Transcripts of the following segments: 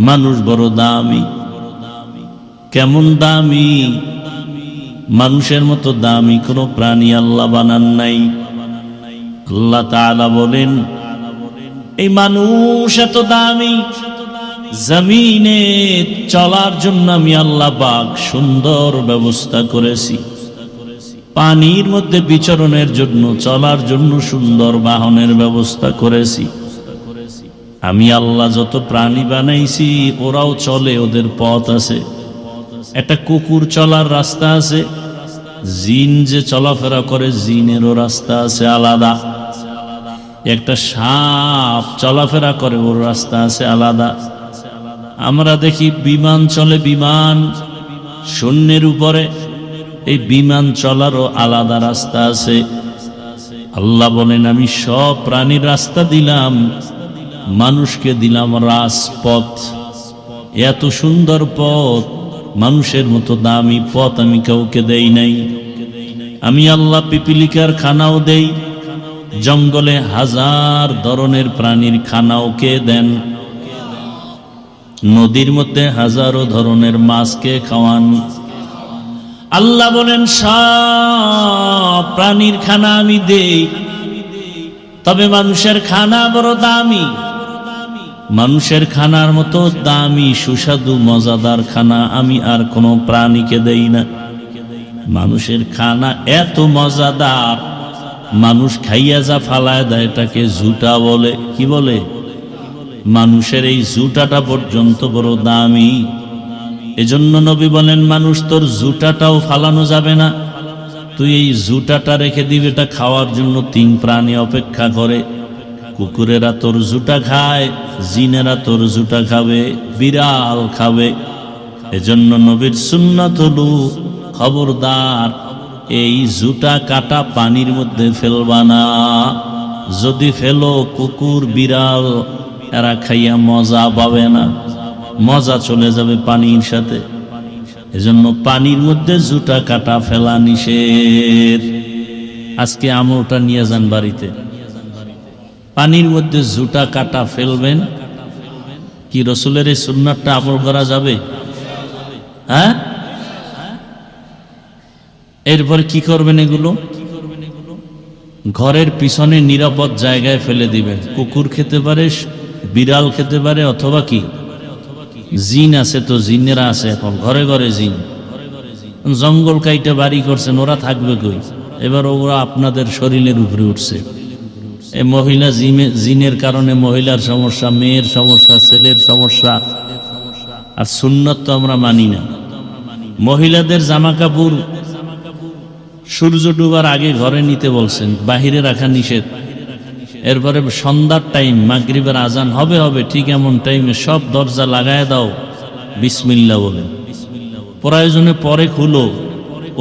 মানুষ বড় দামি। কেমন দামি? মানুষের মতো দামি কোনো প্রাণী আল্লাহ বানান নাই। আল্লাহ তাআলা বলেন, এই মানুষ এত দামি, জমিনে চলার জন্য আমি আল্লাহ পাক সুন্দর ব্যবস্থা করেছি। পানির মধ্যে বিচরণের জন্য, চলার জন্য সুন্দর বাহনের ব্যবস্থা করেছি। আমি আল্লাহ যত প্রাণী বানাইছি ওরাও চলে, ওদের পথ আছে। একটা কুকুর চলার রাস্তা আছে, জিন যে চলাফেরা করে জিনেরও রাস্তা আছে আলাদা। একটা সাপ চলাফেরা করে, ওর রাস্তা আছে আলাদা। আমরা দেখি বিমান চলে, বিমান শূন্যের উপরে, এই বিমান চলারও আলাদা রাস্তা আছে। আল্লাহ বলেন, আমি সব প্রাণীর রাস্তা দিলাম, মানুষকে দিলাম রাজপথ। এত সুন্দর পথ, মানুষের মতো দামি পথ আমি কাউকে দেই নাই। আমি আল্লাহ পিপিলিকার খানাও দেই, জঙ্গলে হাজার ধরনের প্রাণীর খানাও কে দেন, নদীর মধ্যে হাজারো ধরনের মাছকে খাওয়ান। আল্লাহ বলেন, সব প্রাণীর খানা আমি দেই, তবে মানুষের খানা বড় দামি। মানুষের খানার মতো দামি, সুস্বাদু, মজাদার খানা আমি আর কোনো প্রাণীকে দেই না। মানুষের খানা এত মজাদার, মানুষ খাইয়া যা ফালায় দেয় এটাকে জুটা বলে। কি বলে? মানুষের এই জুটাটা পর্যন্ত বড় দামি। এজন্য নবী বলেন, মানুষ তোর জুটাটাও ফালানো যাবে না, তুই এই জুটাটা রেখে দিবি, এটা খাওয়ার জন্য 3 প্রাণী অপেক্ষা করে। কুকুরেরা তোর জুটা খায়, জিনেরা তোর জুটা খাবে, বিড়াল খাবে। এজন্য নবীর সুন্নাত হলো, খবরদার এই জুটা কাটা পানির মধ্যে ফেলবা না। যদি ফেলো, কুকুর বিড়াল এরা খাইয়া মজা পাবে না, মজা চলে যাবে পানির সাথে। এজন্য পানির মধ্যে জুটা কাটা ফেলা নিষেধ। আজকে আমলটা নিয়ে যান বাড়িতে, পানির মধ্যে জুটা কাটা ফেলবেন। কি রসুলের এই সুন্নাতটা আমল করা যাবে? হ্যাঁ। এরপরে কি করবেন? এগুলো ঘরের পিছনে নিরাপদ জায়গায় ফেলে দিবেন। কুকুর খেতে পারে, বিড়াল খেতে পারে, অথবা কি জিন আছে, তো জিনেরা আছে এখন ঘরে ঘরে জিন। জঙ্গল কাইটে বাড়ি করছেন, ওরা থাকবে কই? এবার ওরা আপনাদের শরীরের উপরে উঠছে। এই মহিলা জিনের কারণে মহিলার সমস্যা, মেয়ের সমস্যা, ছেলের সমস্যা। আর সুন্নত তো আমরা মানি না। মহিলাদের জামা কাপড় সূর্য ডুবার আগে ঘরে নিতে বলছেন, বাহিরে রাখা নিষেধ। এরপরে সন্ধ্যার টাইম, মাগরিবের আজান হবে ঠিক এমন টাইমে সব দরজা লাগায় দাও, বিসমিল্লাহ বলে। প্রয়োজনে পরে খুলো,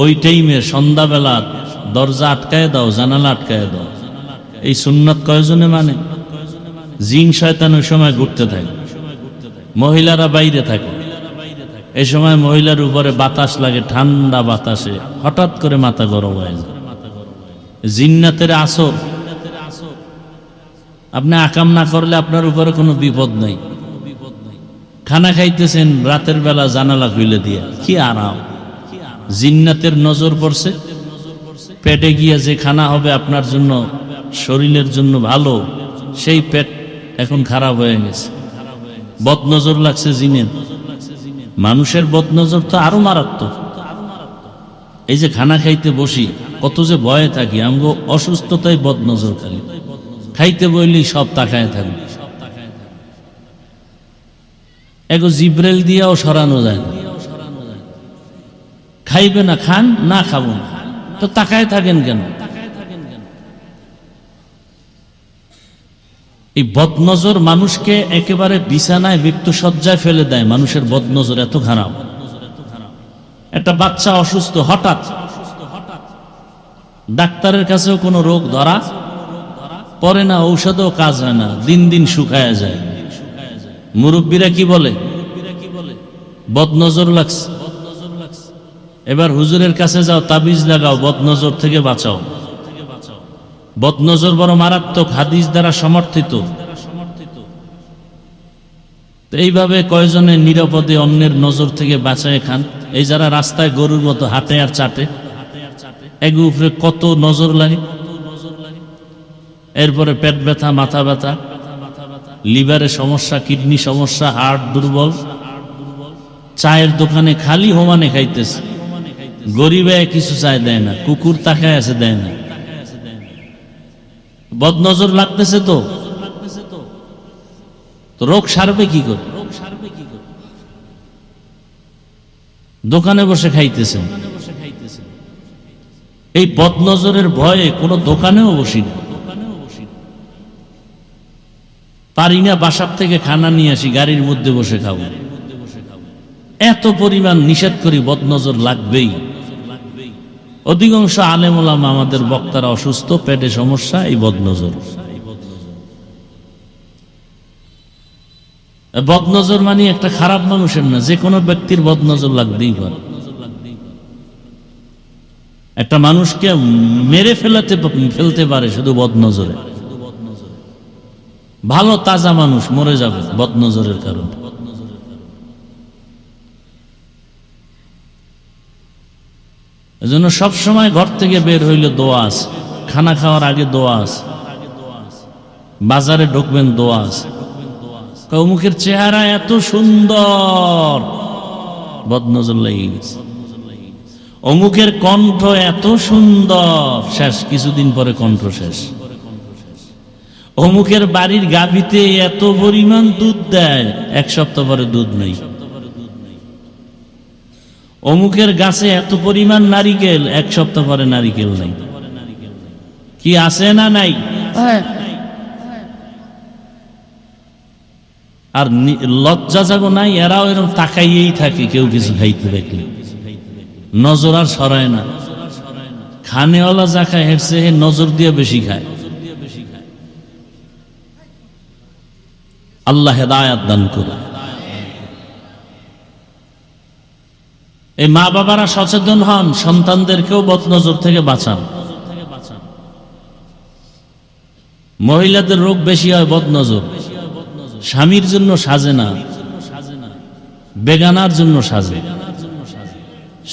ওই টাইমে সন্ধ্যাবেলা দরজা আটকায় দাও, জানালা আটকায় দাও। এই সুন্নাত কয়জনে মানে? জিন শয়তান ওই সময় ঘুরতে থাকে, মহিলারা বাইরে থাকে। এই সময় মহিলার উপরে বাতাস লাগে, ঠান্ডা বাতাসে হঠাৎ করে মাথা গরম হয়ে যায়। জিন্নাতের আসর। আপনি আকাম না করলে আপনার উপরে কোনো বিপদ নাই। খানা খাইতেছেন রাতের বেলা জানালা খুলে দিয়া, কি আরাম। জিন্নাতের নজর পড়ছে, পেটে গিয়া যে খানা হবে আপনার জন্য, শরীরের জন্য ভালো, সেই পেট এখন খারাপ হয়ে গেছে। বদনজর লাগছে জিনের। মানুষের বদনজর তো আরো মারাত্মক। এই যে খানা খাইতে বসি, কত যে ভয়ে থাকি, আমগো অসুস্থতায় বদনজর খালি। খাইতে বইলেই সব তাকায় থাকবে। এগো জিব্রাইল দিয়াও সরানো যায় না। খাইবে না, খান না, খাবো না, তো তাকায় থাকেন কেন? এই বদনজর মানুষকে একেবারে বিছানায় মৃত্যুসজ্জায় ফেলে দেয়। মানুষের বদনজর এত খারাপ। একটা বাচ্চা অসুস্থ, হঠাৎ ডাক্তারের কাছেও কোনো রোগ ধরা পড়ে না, ঔষধও কাজ হয় না, দিন দিন শুকায় যায়। মুরব্বীরা কি বলে? বদনজর লাগছে। এবার হুজুরের কাছে যাও, তাবিজ লাগাও, বদনজর থেকে বাঁচাও। বদনজর বড় মারাত্মক, হাদিস দ্বারা সমর্থিত। তো এইভাবে কয়জনে নিরাপদে অন্যের নজর থেকে বাঁচায় খান? এই যারা রাস্তায় গরুর মতো হাঁটে আর চাটে, এক উপরে কত নজর লাগে। এরপরে পেট ব্যথা, মাথা ব্যথা, লিভারের সমস্যা, কিডনি সমস্যা, হার্ট দুর্বল, চায়ের দোকানে খালি হোমানে খাইতেছে, গরিবে কিছু চায় দেয় না, কুকুর তাকায় আছে দেয় না। বদনজর লাগতেছে তো রোগ সারবে কি করে? দোকানে বসে খাইতেছেন। এই বদনজরের ভয়ে কোনো দোকানেও বসি না, পারি না বাসার থেকে খানা নিয়ে আসি, গাড়ির মধ্যে বসে খাবো। এত পরিমাণ নিষেধ করি, বদনজর লাগবেই। অধিকাংশ আলেম ওলামা আমাদের বক্তারা অসুস্থ, পেটে সমস্যা, এই বদনজর। বদনজর মানে একটা খারাপ মানুষের না, যে কোনো ব্যক্তির বদনজর লাগতেই পারে। একটা মানুষকে মেরে ফেলতে পারে শুধু বদনজরে। ভালো তাজা মানুষ মরে যাবে বদনজরের কারণে। এজন্য সবসময় ঘর থেকে বের হইলে দোয়া আছে, খানা খাওয়ার আগে দোয়া আছে, বাজারে ঢুকবেন দোয়া আছে। অমুকের চেহারা এত সুন্দর, বদনজর লেগে গেছে। অমুকের কণ্ঠ এত সুন্দর, শেষ, কিছুদিন পরে কণ্ঠ শেষ। অমুকের বাড়ির গাভীতে এত পরিমাণ দুধ দেয়, এক সপ্তাহ পরে দুধ নেই। অমুকের গাছে এত পরিমাণ নারিকেল, এক সপ্তাহ পরে নারিকেল নাই। কি আছে না নাই? আর লজ্জা যাগো নাই, এরাও এরকম তাকাইয়েই থাকে, কেউ কিছু খাইতে দেখলে নজর আর সরায় না। খানেওয়ালা যা খায় হেরছে হে নজর দিয়ে বেশি খায়। আল্লাহ হেদায়াত দান করে। এই মা বাবারা সচেতন হন, সন্তানদেরকেও বদনজর থেকে বাঁচান। মহিলাদের রোগ বেশি হয় বদনজর। স্বামীর জন্য সাজে না, বেগানার জন্য সাজে।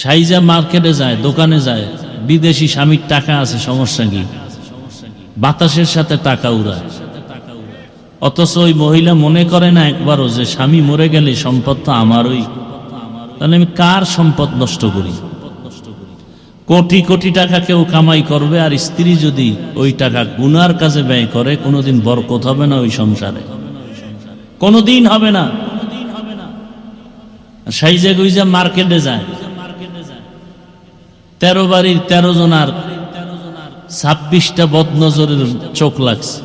সাইজা মার্কেটে যায়, দোকানে যায়, বিদেশি স্বামীর টাকা আছে, সমস্যা কি? বাতাসের সাথে টাকা উড়ায়। অথচ ওই মহিলা মনে করে না একবারও যে স্বামী মরে গেলে সম্পদ তো আমারই, তাহলে আমি কার সম্পদ নষ্ট করি? কোটি কোটি টাকা কেউ কামাই করবে, আর স্ত্রী যদি ওই টাকা গুনার কাজে ব্যয় করে, কোনোদিন বরকত হবে না ওই সংসারে, কোনোদিন হবে না। সাইজা গুইজা মার্কেটে যায়, 13 বাড়ির 13 জনার 26টা বদনজরের চোখ লাগছে,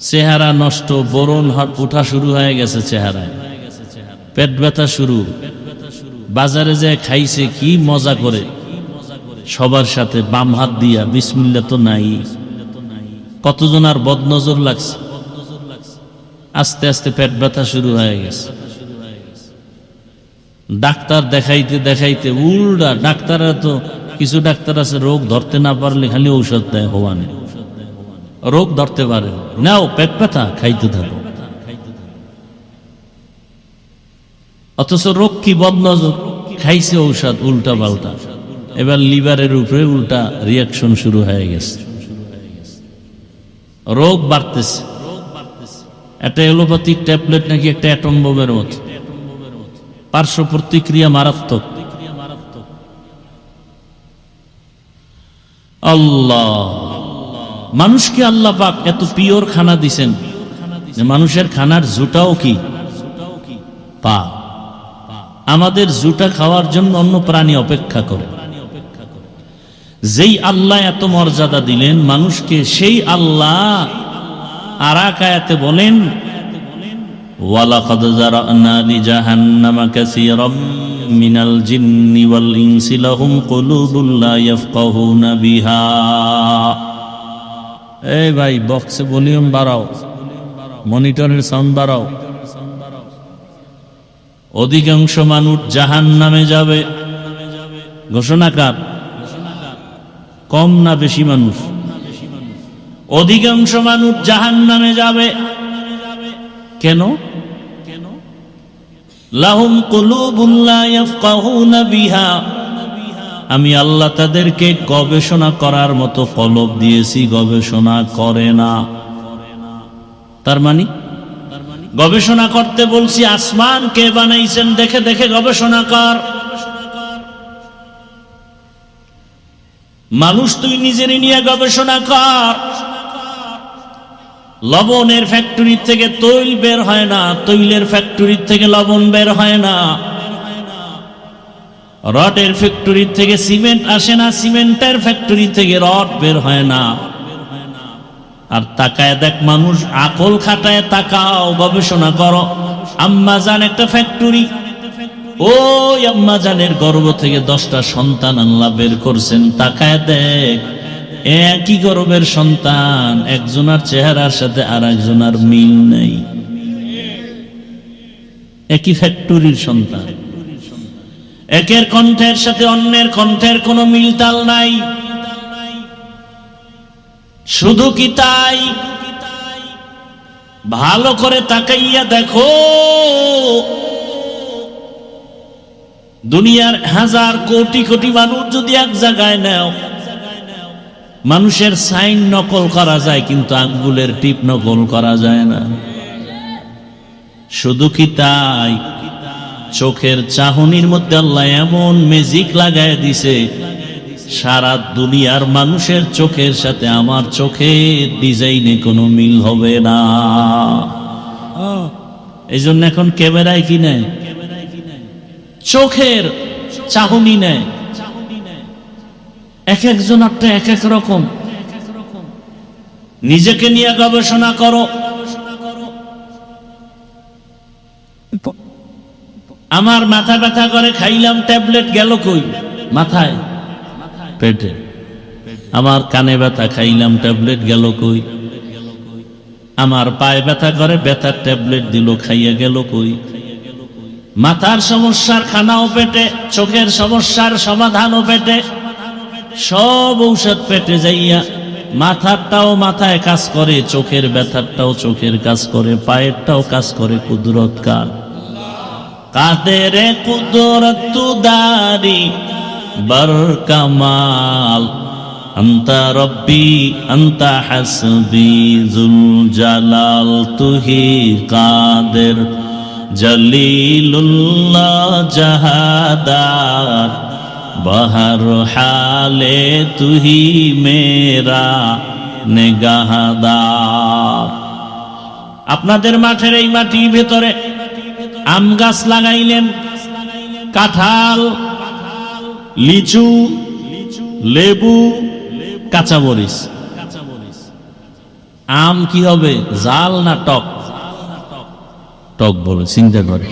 চেহারা নষ্ট, বরণ উঠা শুরু হয়ে গেছে চেহারায়, পেট ব্যথা শুরু। বাজারে যায় খাইছে কি মজা করে সবার সাথে, বাম হাত দিয়া, বিসমিল্লাহ তো নাই। কতজনার বদনজর লাগছে, আস্তে আস্তে পেট ব্যথা শুরু হয়ে গেছে। ডাক্তার দেখাইতে দেখাইতে উল্টা, ডাক্তাররা তো কিছু ডাক্তার আছে রোগ ধরতে না পারলে খালি ঔষধ দেয়, হওয়ানে রোগ ধরতে পারে নাও, পেট ব্যথা খাইতে থাকো। অথচ রোগ কি? বদনজর, খাইছে ঔষধ উল্টা পাল্টা, এবার লিভারের উপরে উল্টা রিয়াকশন শুরু হয়ে গেছে, রোগ বাড়তেছে। একটা এলোপ্যাথিক ট্যাবলেট নাকি একটা অ্যাটম বোমের মতো, পার্শ্ব প্রতিক্রিয়া মারাত্মক। আল্লাহ, মানুষকে আল্লাহ পাক এত পিওর খানা দিছেন যে মানুষের খানার জুটাও কি পা। আমাদের জুটা খাওয়ার জন্য অন্য প্রাণী অপেক্ষা করে। যেই আল্লাহ এত মর্যাদা দিলেন মানুষকে, সেই আল্লাহ আর এক আয়াতে বলেন, ওয়ালাকাদ যারানা লিজাহান্নামা কাসীরাম মিনাল জিন্নি ওয়াল ইনসি লাহুম কুলুবুন লা ইয়াফকাহুনা বিহা। এই ভাই, বক্সে ভলিউম বাড়াও, মনিটরের সাউন্ড বাড়াও। অধিকাংশ মানুষ জাহান্নামে যাবে। ঘোষণাকার কম না বেশি মানুষ? অধিকাংশ মানুষ জাহান্নামে যাবে। কেন? লাহুম কুলুবুন লা ইয়াফকাহুনা বিহা, আমি আল্লাহ তাদেরকে গবেষণা করার মতো কলব দিয়েছি, গবেষণা করে না। তার মানে গবেষণা করতে বলছি, আসমান কে বানাইছেন দেখে দেখে গবেষণা কর। মানুষ তুই নিজের নিয়ে গবেষণা কর। লবণের ফ্যাক্টরি থেকে তৈল বের হয় না, তৈলের ফ্যাক্টরি থেকে লবণ বের হয় না, রডের ফ্যাক্টরি থেকে সিমেন্ট আসে না, সিমেন্টের ফ্যাক্টরি থেকে রড বের হয় না। আর তাকায় দেখ, মানুষ আকল খাটায় তাকাও, গবেষণা করো। আম্মাজান একটা ফ্যাক্টরি, ওই আম্মাজানের গর্ভ থেকে 10টা সন্তান আল্লাহ বের করছেন। তাকায় দেখ, একই গর্ভের সন্তান, একজনের চেহারার সাথে আর একজনের মিল নেই। একই ফ্যাক্টরির সন্তান, একের কণ্ঠের সাথে অন্যের কণ্ঠের কোনো মিলতাল নাই। শুধু কি তাই, ভালো করে তাকাইয়া দেখো, দুনিয়ার হাজার কোটি কোটি মানুষ যদি এক জায়গায় নেও, মানুষের সাইন নকল করা যায় কিন্তু আঙ্গুলের টিপ নকল করা যায় না। শুধু কি তাই, চোখের চাহনির মধ্যে আল্লাহ এমন ম্যাজিক লাগায় দিছে, সারা দুনিয়ার মানুষের চোখের সাথে আমার চোখের ডিজাইনে কোনো মিল হবে না। এই জন্য এখন ক্যামেরায় কি নেয়, চোখের চাহনি নেয়, এক একজনেরটা এক এক রকম। নিজেকে নিয়ে গবেষণা করো। আমার মাথা ব্যথা করে, খাইলাম ট্যাবলেট, গেল কই? মাথায়, পেটে। আমার কানে ব্যথা, খাইলাম ট্যাবলেট, গেল কই? আমার পায়ে ব্যথা করে, ব্যথার ট্যাবলেট দিল, খাইয়া গেল কই? মাথার সমস্যার খানাও পেটে, চোখের সমস্যার সমাধানও পেটে, সব ঔষধ পেটে যাইয়া। মাথারটাও মাথায় কাজ করে, চোখের ব্যথারটাও চোখের কাজ করে, পায়েরটাও কাজ করে। কুদরত কার? কাদের কুদরত দারি বার কামাল, আন্তা রব্বি আন্তা হাসবি জুল জালাল, তুহি কাদের জলিলুল্লাহ জাহাদার, বহর হালে তুহি মেরা নেগাহদার। আপনাদের মাঠের এই মাটির ভেতরে আম গাছ লাগাইলেন, কাঁঠাল, লিচু, লেবু, কাঁচামরিচ। আম কি হবে, জাল না টক? টক বলে, চিন্তা করে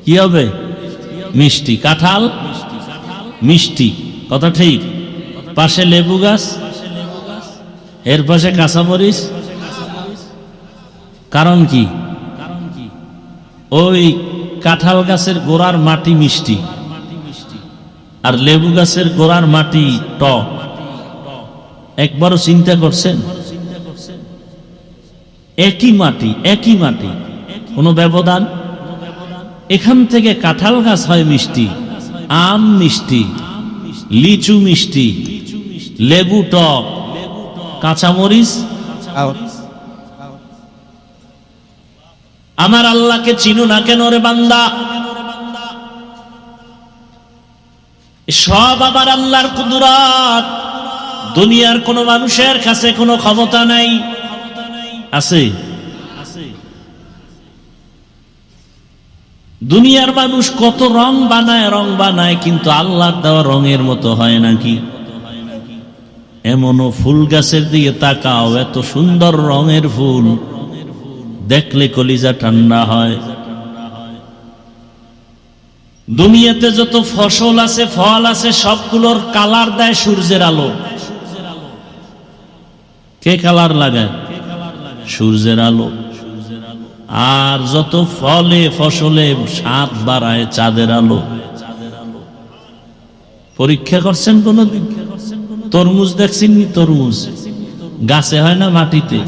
কি হবে, মিষ্টি। কাঁঠাল মিষ্টি, কথা ঠিক। পাশে লেবু গাছ, এর পাশে কাঁচামরিচ। কারণ কি? ওই কাঁঠাল গাছের গোড়ার মাটি মিষ্টি, আর লেবু গাছের গোড়ার মাটি টক। একবারও চিন্তা করছেন? একই মাটি, একই মাটি, কোনো ব্যবধান? এখান থেকে কাঁঠাল গাছ হয় মিষ্টি, আম মিষ্টি, লিচু মিষ্টি, লেবু টক, কাঁচামরিচ। আমার আল্লাহকে চিনো না কেন রে বান্দা? সব আমার আল্লাহর কুদরত। দুনিয়ার কোন মানুষের কাছে কোনো ক্ষমতা নাই। আছে? দুনিয়ার মানুষ কত রং বানায়, কিন্তু আল্লাহর দেওয়া রঙের মতো হয় নাকি? এমনও ফুল গাছের দিকে তাকাও, এত সুন্দর রঙের ফুল, দেখলে কলিজা ঠান্ডা হয়। দুনিয়াতে যত ফসল আছে, ফল আছে, সবগুলোর কালার দেয় সূর্যের আলো। কে কালার লাগায়? সূর্যের আলো। আর যত ফলে ফসলে স্বাদ বাড়ায় চাঁদের আলো। পরীক্ষা করছেন কোনদিন? তরমুজ দেখছেন? তরমুজ গাছে হয় না, মাটিতে।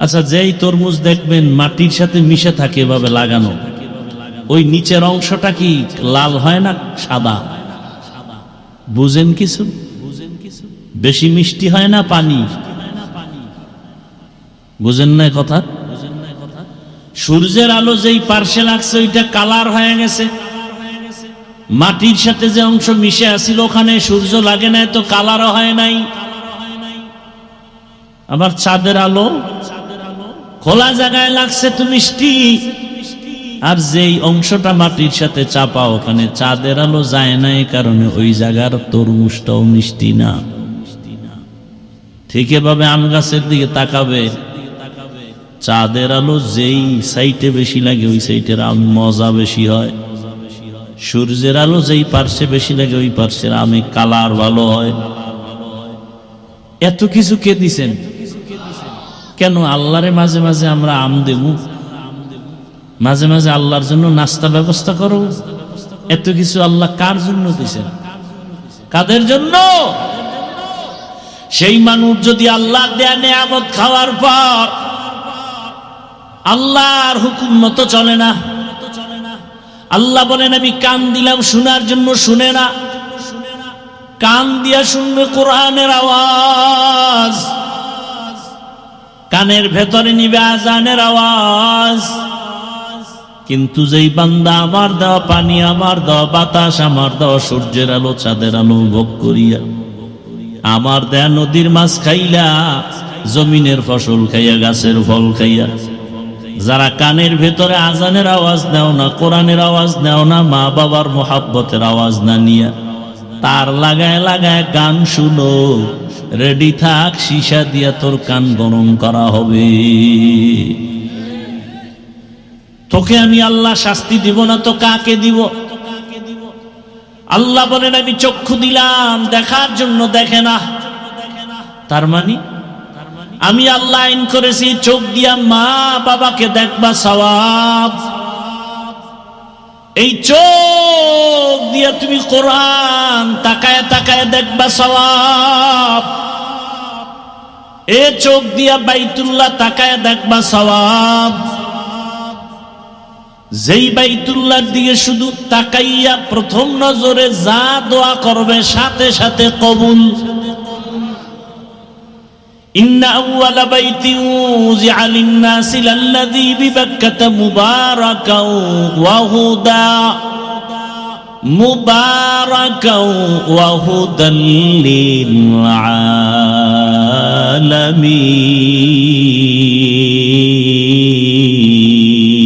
আচ্ছা, যেই তরমুজ দেখবেন মাটির সাথে মিশে থাকে এভাবে লাগানো, ওই নিচের অংশটা কি লাল হয় না সাদা? বুঝেন কিছু? বেশি মিষ্টি হয় না পানি? বুঝেন না কথা? সূর্যের আলো যেই পার্শ্বে লাগছে ওইটা কালার হয়ে গেছে, মাটির সাথে যে অংশ মিশে আছিল ওখানে সূর্য লাগে নাই তো কালারও হয় নাই। আবার চাঁদের আলো খোলা জায়গায় লাগছে তো মিষ্টি, আর যেই অংশটা মাটির সাথে চাপা ওখানে চাঁদের আলো যায় না, এই কারণে ওই জায়গার তরমুজটাও মিষ্টি না। ঠিক এভাবে আম গাছের দিকে তাকাবে, চাঁদের আলো যেই সাইটে বেশি লাগে ওই সাইটের আম মজা বেশি হয়, সূর্যের আলো যেই পার্শ্বে বেশি লাগে ওই পার্শ্বের আমে কালার ভালো হয়। এত কিছু কে দিছেন? কেন আল্লাহরে মাঝে মাঝে আমরা আম দেব, মাঝে মাঝে আল্লাহর জন্য নাস্তা ব্যবস্থা করো? এত কিছু আল্লাহ কার জন্য দিছেন? কাদের জন্য? সেই মানুষ যদি আল্লাহ দেয়া নেয়ামত খাওয়ার পর আল্লাহর হুকুম মতো চলে না, আল্লাহ বলেন আমি কান দিলাম শোনার জন্য, শুনে না, কান দিয়া শুনবে কোরআনের আওয়াজ, কানের ভেতরে নিবে আজানের আওয়াজ। কিন্তু যেই বান্দা আমার দেওয়া পানি, আমার দেওয়া বাতাস, আমার দেওয়া সূর্যের আলো, চাঁদের আলো ভোগ করিয়া, আমার দেয়া নদীর মাছ খাইলা, জমিনের ফসল খাইয়া, গাছের ফল খাইয়া, যারা কানের ভেতরে আজানের আওয়াজ নেও না, কোরআনের আওয়াজ নেও না, মা বাবার মোহাব্বতের আওয়াজ না নিয়া তার লাগায় লাগায় গান শুনো, রেডি থাক, সীসা দিয়া তোর কান গরম করা হবে। তোকে আমি আল্লাহ শাস্তি দিব না তো কাকে দিব? আল্লাহ বলেন আমি চক্ষু দিলাম দেখার জন্য, দেখে না। তার মানে আমি আল্লাহ আইন করেছি চোখ দিয়া মা বাবাকে দেখবা সওয়াব, এই চোখ দিয়া তুমি কোরআন তাকায় তাকায় দেখবা সওয়াব, এ চোখ দিয়া বাইতুল্লাহ তাকায় দেখবা সওয়াব। যেই বাইতুল্লাহর দিকে শুধু তাকাইয়া প্রথম নজরে যা দোয়া করবে সাথে সাথে কবুল। ইন্না আউয়ালা বাইতিন উযিআ লিন-নাসি লাল্লাযী বিবাক্কাতা মুবারাকাও ওয়া হুদা, মুবারাকাও ওয়া হুদাল লিল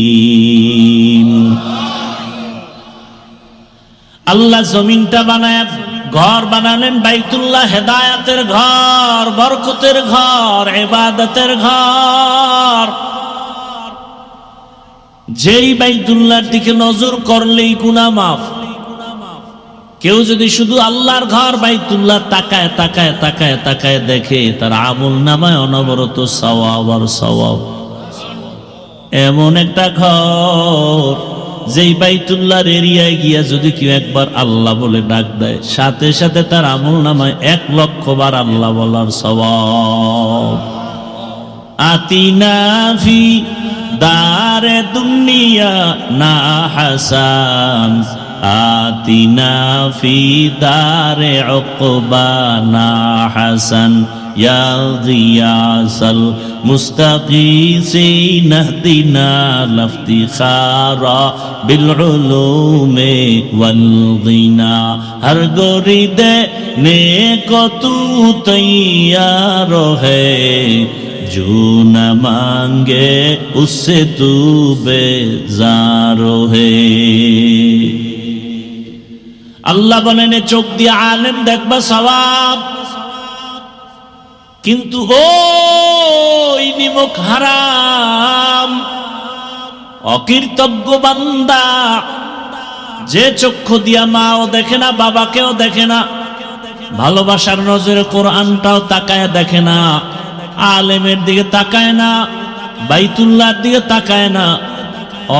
আলামিন। আল্লাহ জমিনটা বানায় ঘর বানালেন বাইতুল্লাহ, হেদায়াতের ঘর, বরকতের ঘর, ইবাদতের ঘর। যেই বাইতুল্লাহর দিকে নজর করলেই গুনাহ মাফ। কেউ যদি শুধু আল্লাহর ঘর বাইতুল্লাহ তাকায় তাকায় তাকায় তাকায় দেখে, তার আমল নামায় অনবরত সওয়াব আর সওয়াব। এমন একটা ঘর যেই বাইতুল্লাহর এরিয়ায় গিয়া যদি কেউ একবার আল্লাহ বলে ডাক দেয়, সাথে সাথে তার আমল নামায় 1,00,000 বার আল্লাহ বলার সওয়াব। আতিনা ফি দারে দুনিয়া না হাসান, আতিনা ফি দারে উকবা না হাসান, ইয়া গিয়াসাল মুস্তাগীসিন ইহদিনা লাফতিখারা বিল উলুমি ওয়াল গিনা। হর গরিদে নেকো তু তৈয়ার হ্যায়, जो न मांगे उससे तू बेजार है। আল্লাহ বলেন চোখ দিয়ে আলেম দেখবা সওয়াব, কিন্তু ওই নিমক হারাম অকৃতজ্ঞ বান্দা যে চক্ষু দিয়া মাও দেখে না, বাবাকেও দেখে না, ভালোবাসার নজরে কোরআনটাও তাকায় দেখে না, আলেমের দিকে তাকায় না, বাইতুল্লাহর দিকে তাকায় না,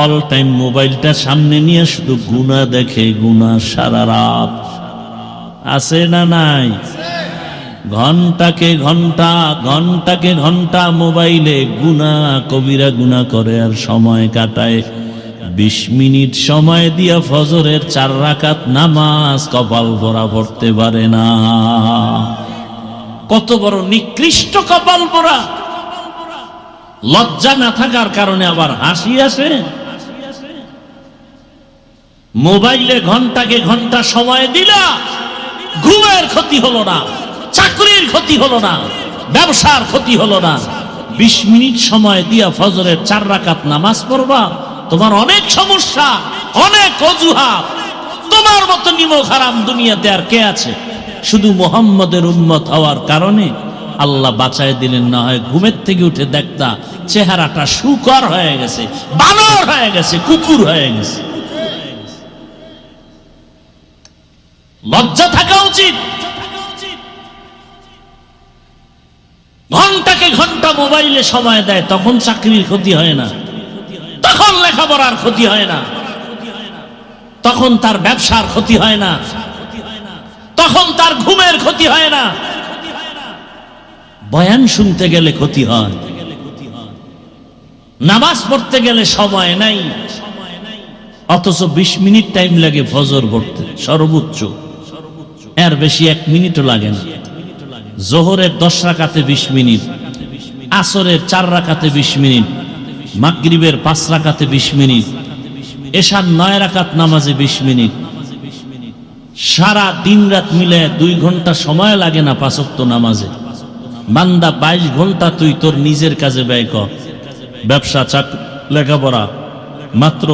অল টাইম মোবাইলটা সামনে নিয়ে শুধু গুনাহ দেখে, গুনাহ সারা রাত। আছে না নাই? ঘন্টাকে ঘন্টা ঘন্টাকে ঘন্টা মোবাইলে গুনাহ, কবিরা গুনাহ করে আর সময় কাটায়। 20 মিনিট সময় দিয়া ফজরের 4 রাকাত নামাজ কপাল ভরা পড়তে পারে না। কত বড় নিকৃষ্ট কপাল ভরা! লজ্জা না থাকার কারণে আবার হাসি আসে। মোবাইলে ঘন্টাকে ঘন্টা সময় দিলা, ঘুমের ক্ষতি হলো না, চাকরির ক্ষতি হলো না, ব্যবসার ক্ষতি হলো না। 20 মিনিট সময় দিয়া ফজরের 4 রাকাত নামাজ পড়বা, তোমার অনেক সমস্যা, অনেক অজুহাত। তোমার মতো নিমক হারাম দুনিয়াতে আর কে আছে? শুধু মুহাম্মদের উম্মত হওয়ার কারণে আল্লাহ বাঁচায় দিলেন। না হয় ঘুমের থেকে উঠে দেখতা চেহারাটা শুকর হয়ে গেছে, বানর হয়ে গেছে, কুকুর হয়ে গেছে। লজ্জা থাকা উচিত। ঘন্টাকে ঘন্টা মোবাইলে সময় দেয়, তখন চাকরির ক্ষতি হয় না, তখন লেখাপড়ার ক্ষতি হয় না, তখন তার ব্যবসার ক্ষতি হয় না, তখন তার ঘুমের ক্ষতি হয় না। বয়ান শুনতে গেলে ক্ষতি হয়, নামাজ পড়তে গেলে সময় নাই, অথচ 20 মিনিট টাইম লাগে ফজর পড়তে সর্বোচ্চ, এর বেশি 1 মিনিটও লাগে না। জোহরের 10 রাকাতে 20 মিনিট, আসরের 4 রাকাতে 20 মিনিট, মাগরিবের 5 রাকাতে 20 মিনিট, এশার 9 রাকাত নামাজে 20 মিনিট। সারা দিন রাত মিলে 2 ঘন্টা সময় লাগে না 5 ওয়াক্ত নামাজে। বান্দা 22 ঘন্টা তুই তোর নিজের কাজে ব্যয় কর, ব্যবসা, চাকরি, লেখাপড়া, মাত্র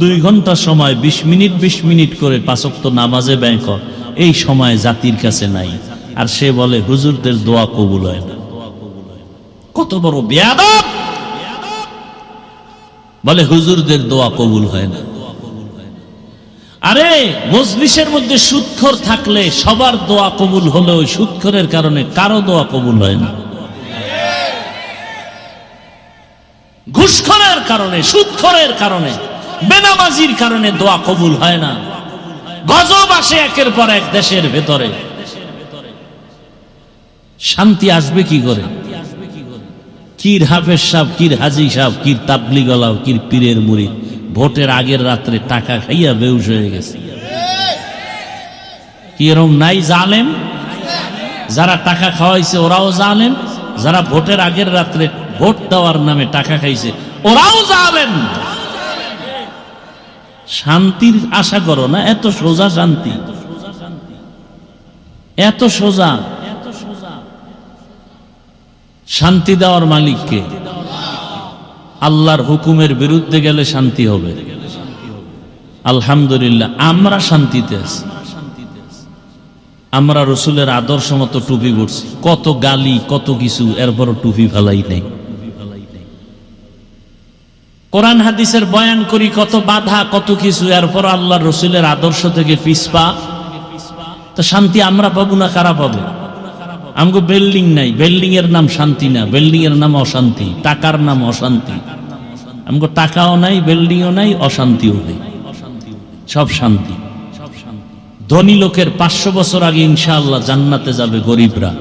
2 ঘন্টা সময় 20 মিনিট করে 5 ওয়াক্ত নামাজে ব্যয় কর। এই সময় জাতির কাছে নাই, আর সে বলে হুজুরদের দোয়া কবুল হয় না। কত বড় বেয়াদব! বলে হুজুরদের দোয়া কবুল হয় না। আরে মজলিসের মধ্যে সুদখোর থাকলে সবার দোয়া কবুল হলেও সুদখোরের কারণে কারো দোয়া কবুল হয় না। ঘুষখোরের কারণে, সুদখোরের কারণে, বেনামাজির কারণে দোয়া কবুল হয় না। গজব আসে একের পর এক দেশের ভেতরে। শান্তি আসবে কি করে? কির হাফেজ সাহেব, কির হাজি সাহেব, কির তাবলিগলাও, কির পীরের মুরিদ ভোটের আগের রাত্রে টাকা খাইয়া বেহুশ হয়ে গেছে। কি এরকম নাই জালেম? যারা টাকা খাওয়াইছে ওরাও জালেম, যারা ভোটের আগের রাত্রে ভোট দেওয়ার নামে টাকা খাইছে ওরাও জালেম। শান্তির আশা করো না? এত সোজা শান্তি, এত সোজা। শান্তি দেওয়ার মালিককে? আল্লাহর হুকুমের বিরুদ্ধে গেলে শান্তি হবে। আলহামদুলিল্লাহ আমরা শান্তিতে আছি। আমরা রসুলের আদর্শ মতো টুপি পরছি, কত গালি কত কিছু, এরপরও টুপি ফেলাই নেই। কোরআন হাদিসের বয়ান করি, কত বাধা কত কিছু, এরপর আল্লাহর রসুলের আদর্শ থেকে পিছপা। তো শান্তি আমরা পাবো না কারা পাবো? আমগো বিল্ডিং নাই, বিল্ডিং এর নাম শান্তি না, বিল্ডিং এর নাম অশান্তি, টাকার নাম অশান্তি। আমগো টাকাও নাই, বিল্ডিংও নাই, অশান্তিও নেই, সব শান্তি। ধনী লোকের 500 বছর আগে ইনশাআল্লাহ জান্নাতে যাবে গরিবরা।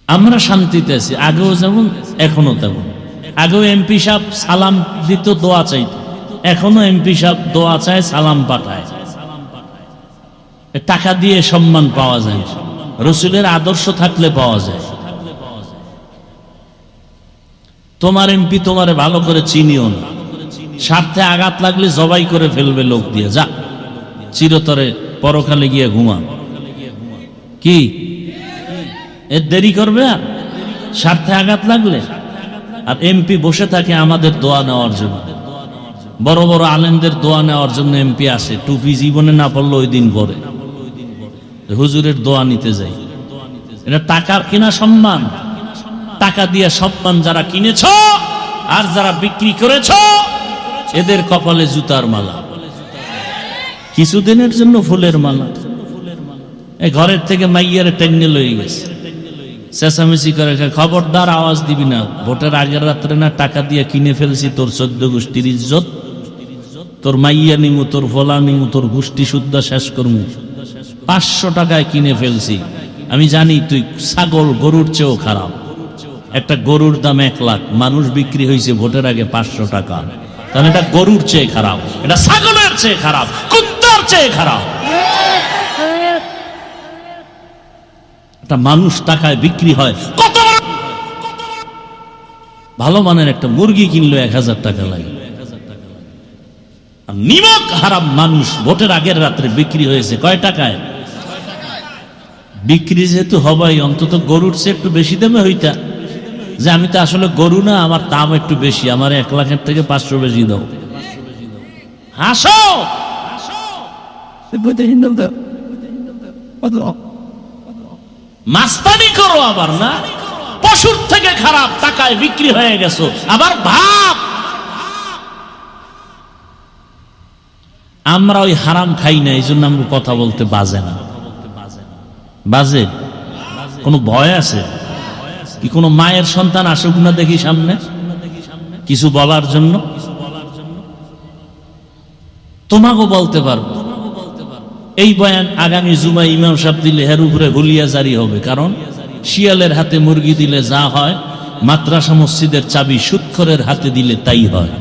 আমরা শান্তিতে আছি, আগেও যেমন এখনো তেমন। আগেও এমপি সাহেব সালাম দিত, দোয়া চাইত, এখনো এমপি সাহেব দোয়া চায়, সালাম পাঠায়। টাকা দিয়ে সম্মান পাওয়া যায়, রসুলের আদর্শ থাকলে পাওয়া যায়। তোমার এমপি তোমারে ভালো করে চিনিও না, স্বার্থে আঘাত লাগলে জবাই করে ফেলবে লোক দিয়ে, যা চিরতরে পরকালে গিয়ে ঘুমা। কি এর দেরি করবে? আর স্বার্থে আঘাত লাগলে। আর এমপি বসে থাকে আমাদের দোয়া নেওয়ার জন্য, বড় বড় আলেমদের দোয়া নেওয়ার জন্য এমপি আসে। টুপি জীবনে না পড়লো ওই দিন পরে হুজুরের দোয়া নিতে যাই। এটা টাকার কিনা সম্মান। টাকা দিয়ে সম্মান যারা কিনেছ আর যারা বিক্রি করেছ, এদের কপালে জুতার মালা, কিছুদিনের জন্য ফুলের মালা। এই ঘরের থেকে মাইয়ারে টেনে লয়ে গেছে, চেঁচামেচি করে, খবরদার আওয়াজ দিবি না, ভোটের আগের রাত্রে না টাকা দিয়ে কিনে ফেলছি তোর 14 গোষ্ঠীর ইজ্জত, তোর মাইয়া নিমু, তোর ফলা নিমু, তোর গোষ্ঠী শুদ্ধা শেষ করমু। 500 টাকায় কিনে ফেলছি, আমি জানি তুই ছাগল গরুর চেয়েও খারাপ। একটা গরুর দাম 1 লাখ, মানুষ বিক্রি হয়েছে ভোটের আগে 500 টাকা, তাহলে এটা গরুর চেয়ে খারাপ, এটা ছাগলের চেয়ে খারাপ, কুত্তার চেয়ে খারাপ। একটা মানুষ টাকায় বিক্রি হয়, কত ভালো মানের একটা মুরগি কিনলো 1000 টাকা লাগে। নিমক হারাম মানুষ ভোটের আগের রাত্রে বিক্রি হয়েছে কয় টাকায়? বিক্রি যেহেতু হবাই, অন্তত গরুর চেয়ে একটু বেশি দামে হইতা, যে আমি তো আসলে গরু না, আমার দাম একটু বেশি, আমার 1 লাখের থেকে 500 বেশি দাও। হাসো, মাস্তানি করো আবার না, পশুর থেকে খারাপ টাকায় বিক্রি হয়ে গেছো। আবার ভাব আমরা ওই হারাম খাই না, এই জন্য আমরা কথা বলতে বাজে না। বাজে কোনো ভয় আছে কি? কোনো মায়ের সন্তান আসুক না দেখি সামনে কিছু বলার জন্য, তোমাকে বলতে পারবো এই বয়ান আগামী জুমায় ইমাম সাহেব দিলে হের উপরে হুলিয়া জারি হবে। কারণ শিয়ালের হাতে মুরগি দিলে যা হয়, মাদ্রাসা মসজিদের চাবি সুৎখরের হাতে দিলে তাই হয়।